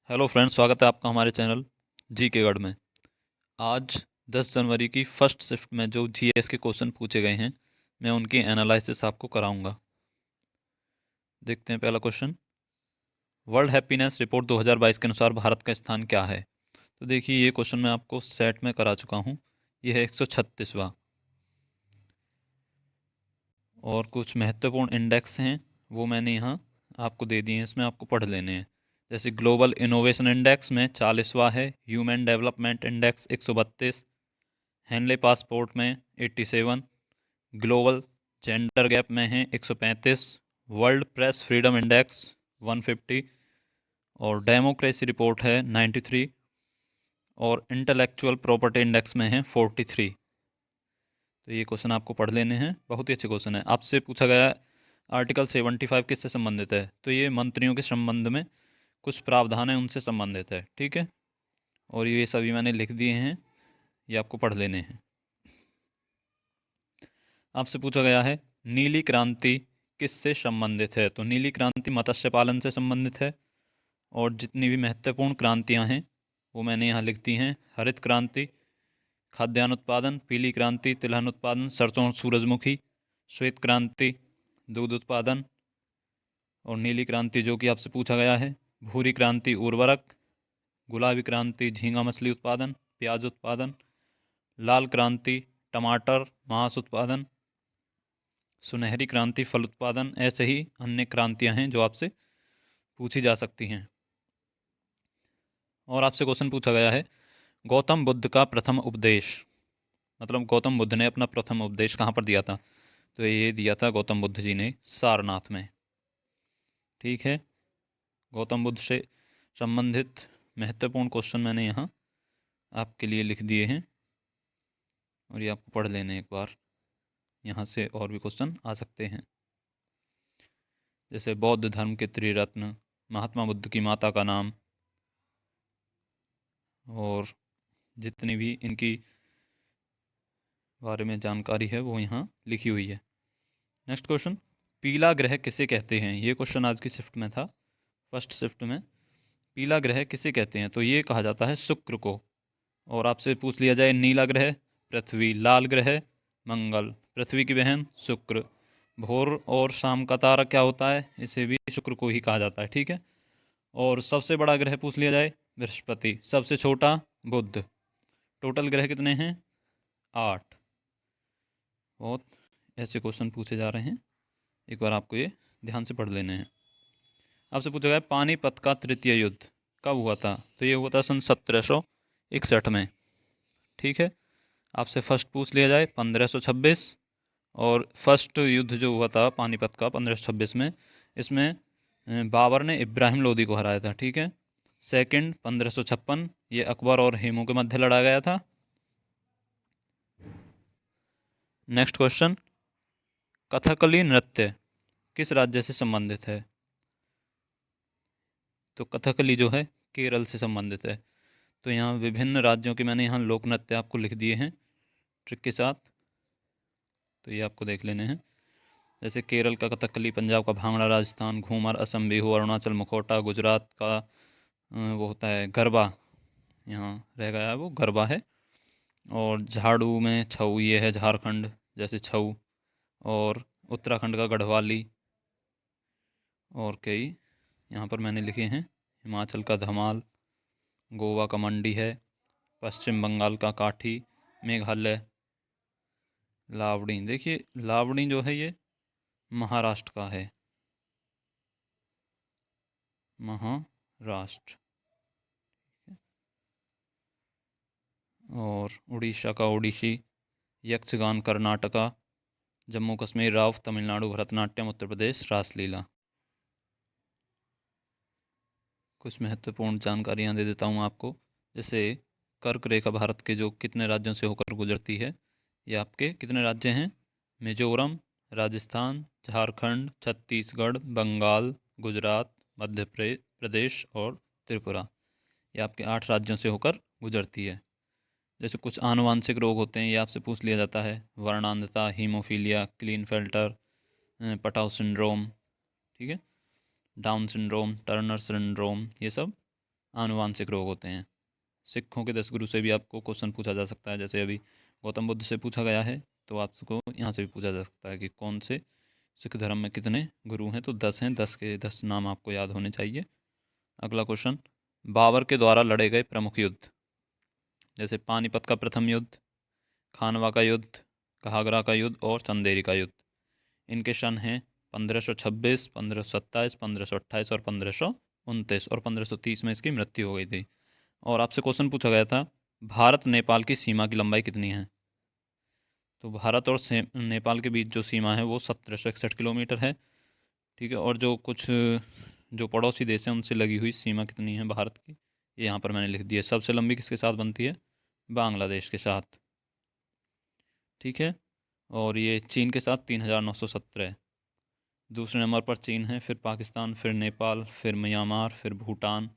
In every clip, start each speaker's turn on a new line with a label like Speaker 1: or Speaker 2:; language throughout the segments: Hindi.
Speaker 1: हेलो फ्रेंड्स, स्वागत है आपका हमारे चैनल जी के गढ़ में। आज 10 जनवरी की फर्स्ट शिफ्ट में जो जीएस के क्वेश्चन पूछे गए हैं, मैं उनकी एनालिसिस आपको कराऊंगा। देखते हैं पहला क्वेश्चन। वर्ल्ड हैप्पीनेस रिपोर्ट 2022 के अनुसार भारत का स्थान क्या है? तो देखिए, ये क्वेश्चन मैं आपको सेट में करा चुका हूँ। ये है 136वां। और कुछ महत्वपूर्ण इंडेक्स हैं, वो मैंने यहाँ आपको दे दिए हैं, इसमें आपको पढ़ लेने हैं। जैसे ग्लोबल इनोवेशन इंडेक्स में 40वां है, human development index 132, Henley passport में 87, ग्लोबल जेंडर गैप में है 135, वर्ल्ड प्रेस फ्रीडम इंडेक्स 150 और डेमोक्रेसी रिपोर्ट है 93 और इंटेलेक्चुअल प्रॉपर्टी इंडेक्स में है 43। तो ये क्वेश्चन आपको पढ़ लेने हैं, बहुत ही अच्छे क्वेश्चन है। आपसे पूछा गया आर्टिकल 75 किससे संबंधित है? तो ये मंत्रियों के संबंध में कुछ प्रावधान है, उनसे संबंधित है। ठीक है, और ये सभी मैंने लिख दिए हैं, ये आपको पढ़ लेने हैं। आपसे पूछा गया है नीली क्रांति किससे संबंधित है? तो नीली क्रांति मत्स्य पालन से संबंधित है। और जितनी भी महत्वपूर्ण क्रांतियां हैं वो मैंने यहाँ लिख दी हैं। हरित क्रांति खाद्यान्न उत्पादन, पीली क्रांति तिलहन उत्पादन सरसों और सूरजमुखी, श्वेत क्रांति दूध उत्पादन, और नीली क्रांति जो कि आपसे पूछा गया है भूरी क्रांति उर्वरक, गुलाबी क्रांति झींगा मछली उत्पादन प्याज उत्पादन, लाल क्रांति टमाटर मांस उत्पादन, सुनहरी क्रांति फल उत्पादन। ऐसे ही अन्य क्रांतियां हैं जो आपसे पूछी जा सकती हैं। और आपसे क्वेश्चन पूछा गया है गौतम बुद्ध का प्रथम उपदेश, मतलब गौतम बुद्ध ने अपना प्रथम उपदेश कहाँ पर दिया था? तो ये दिया था गौतम बुद्ध जी ने सारनाथ में। ठीक है, गौतम बुद्ध से संबंधित महत्वपूर्ण क्वेश्चन मैंने यहाँ आपके लिए लिख दिए हैं, और ये आपको पढ़ लेने एक बार। यहाँ से और भी क्वेश्चन आ सकते हैं, जैसे बौद्ध धर्म के त्रिरत्न, महात्मा बुद्ध की माता का नाम, और जितनी भी इनकी बारे में जानकारी है वो यहाँ लिखी हुई है। नेक्स्ट क्वेश्चन, पीला ग्रह किसे कहते हैं? ये क्वेश्चन आज की शिफ्ट में था, फर्स्ट शिफ्ट में। पीला ग्रह किसे कहते हैं? तो ये कहा जाता है शुक्र को। और आपसे पूछ लिया जाए नीला ग्रह पृथ्वी, लाल ग्रह मंगल, पृथ्वी की बहन शुक्र। भोर और शाम का तारा क्या होता है? इसे भी शुक्र को ही कहा जाता है। ठीक है, और सबसे बड़ा ग्रह पूछ लिया जाए बृहस्पति, सबसे छोटा बुध। टोटल ग्रह कितने हैं? 8। बहुत ऐसे क्वेश्चन पूछे जा रहे हैं, एक बार आपको ये ध्यान से पढ़ लेने हैं। आपसे पूछा गया पानीपत का तृतीय युद्ध कब हुआ था? तो ये हुआ था सन 1761 में। ठीक है, आपसे फर्स्ट पूछ लिया जाए 1526, और फर्स्ट युद्ध जो हुआ था पानीपत का 1526 में, इसमें बाबर ने इब्राहिम लोदी को हराया था। ठीक है, सेकंड 1556, ये अकबर और हेमू के मध्य लड़ा गया था। नेक्स्ट क्वेश्चन, कथकली नृत्य किस राज्य से संबंधित है? तो कथकली जो है केरल से संबंधित है। तो यहाँ विभिन्न राज्यों के मैंने यहाँ लोक नृत्य आपको लिख दिए हैं ट्रिक के साथ, तो ये आपको देख लेने हैं। जैसे केरल का कथकली, पंजाब का भांगड़ा, राजस्थान घूमर, असम बिहू, अरुणाचल मुखौटा, गुजरात का वो होता है गरबा, यहाँ रह गया है वो गरबा है। और झाड़ू में छऊ, ये है झारखंड जैसे छऊ, और उत्तराखंड का गढ़वाली, और कई यहाँ पर मैंने लिखे हैं, हिमाचल का धमाल, गोवा का मंडी है, पश्चिम बंगाल का काठी, मेघालय लावड़ी। देखिए लावड़ी जो है ये महाराष्ट्र का है, महाराष्ट्र। और उड़ीसा का ओडिसी, यक्षगान कर्नाटका, जम्मू कश्मीर राव, तमिलनाडु भरतनाट्यम, उत्तर प्रदेश रासलीला। कुछ महत्वपूर्ण जानकारियाँ दे देता हूँ आपको, जैसे कर्क रेखा भारत के जो कितने राज्यों से होकर गुजरती है, ये आपके कितने राज्य हैं? मिजोरम, राजस्थान, झारखंड, छत्तीसगढ़, बंगाल, गुजरात, मध्य प्रदेश और त्रिपुरा। ये आपके 8 राज्यों से होकर गुजरती है। जैसे कुछ आनुवांशिक रोग होते हैं, ये आपसे पूछ लिया जाता है, वर्णांधता, हीमोफीलिया, क्लीनफेल्टर, पटाउ सिंड्रोम, ठीक है, डाउन सिंड्रोम, टर्नर सिंड्रोम, ये सब आनुवांशिक रोग होते हैं। सिखों के 10 गुरु से भी आपको क्वेश्चन पूछा जा सकता है, जैसे अभी गौतम बुद्ध से पूछा गया है, तो आपको यहाँ से भी पूछा जा सकता है कि कौन से सिख धर्म में कितने गुरु हैं, तो 10 हैं, 10 के 10 नाम आपको याद होने चाहिए। अगला क्वेश्चन, बाबर के द्वारा लड़े गए प्रमुख युद्ध, जैसे पानीपत का प्रथम युद्ध, खानवा का युद्ध, घाघरा का युद्ध और चंदेरी का युद्ध। इनके सन हैं 1526, 1527, 1528 और 1529, और 1530 में इसकी मृत्यु हो गई थी। और आपसे क्वेश्चन पूछा गया था, भारत नेपाल की सीमा की लंबाई कितनी है? तो भारत और नेपाल के बीच जो सीमा है वो 1761 किलोमीटर है। ठीक है, और जो कुछ जो पड़ोसी देश हैं उनसे लगी हुई सीमा कितनी है भारत की, ये यहाँ पर मैंने लिख दिया। सबसे लंबी किसके साथ बनती है? बांग्लादेश के साथ। ठीक है, और ये चीन के साथ 3917 है। दूसरे नंबर पर चीन है, फिर पाकिस्तान, फिर नेपाल, फिर म्यांमार, फिर भूटान,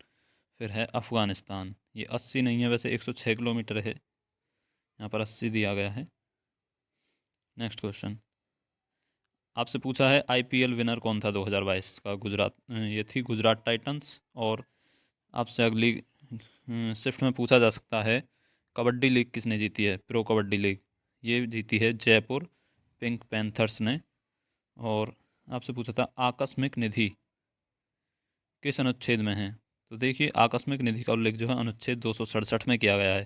Speaker 1: फिर है अफ़गानिस्तान। ये 80 नहीं है, वैसे 106 किलोमीटर है, यहाँ पर 80 दिया गया है। नेक्स्ट क्वेश्चन, आपसे पूछा है आईपीएल विनर कौन था 2022 का? गुजरात, ये थी गुजरात टाइटंस। और आपसे अगली शिफ्ट में पूछा जा सकता है, कबड्डी लीग किसने जीती है? प्रो कबड्डी लीग, ये जीती है जयपुर पिंक पैंथर्स ने। और आपसे पूछा था आकस्मिक निधि किस अनुच्छेद में है? तो देखिए, आकस्मिक निधि का उल्लेख जो है अनुच्छेद 267 में किया गया है।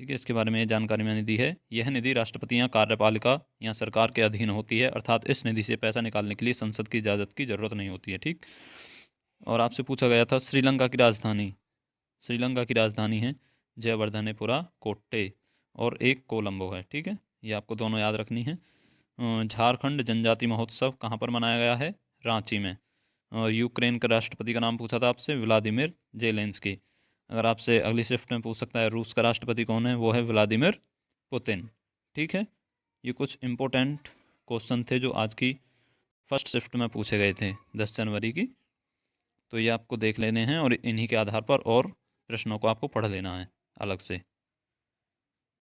Speaker 1: ठीक है, इसके बारे में ये जानकारी मैंने दी है। यह निधि राष्ट्रपति या कार्यपालिका या सरकार के अधीन होती है, अर्थात इस निधि से पैसा निकालने के लिए संसद की इजाज़त की जरूरत नहीं होती है। ठीक, और आपसे पूछा गया था श्रीलंका की राजधानी, श्रीलंका की राजधानी है जयवर्धनेपुरा कोट्टे, और एक कोलंबो है। ठीक है, ये आपको दोनों याद रखनी है। झारखंड जनजाति महोत्सव कहाँ पर मनाया गया है? रांची में। और यूक्रेन के राष्ट्रपति का नाम पूछा था आपसे, व्लादिमीर जेलेंस्की। अगर आपसे अगली शिफ्ट में पूछ सकता है रूस का राष्ट्रपति कौन है, वो है व्लादिमीर पुतिन। ठीक है, ये कुछ इम्पोर्टेंट क्वेश्चन थे जो आज की फर्स्ट शिफ्ट में पूछे गए थे 10 जनवरी की। तो ये आपको देख लेने हैं और इन्हीं के आधार पर और प्रश्नों को आपको पढ़ लेना है अलग से।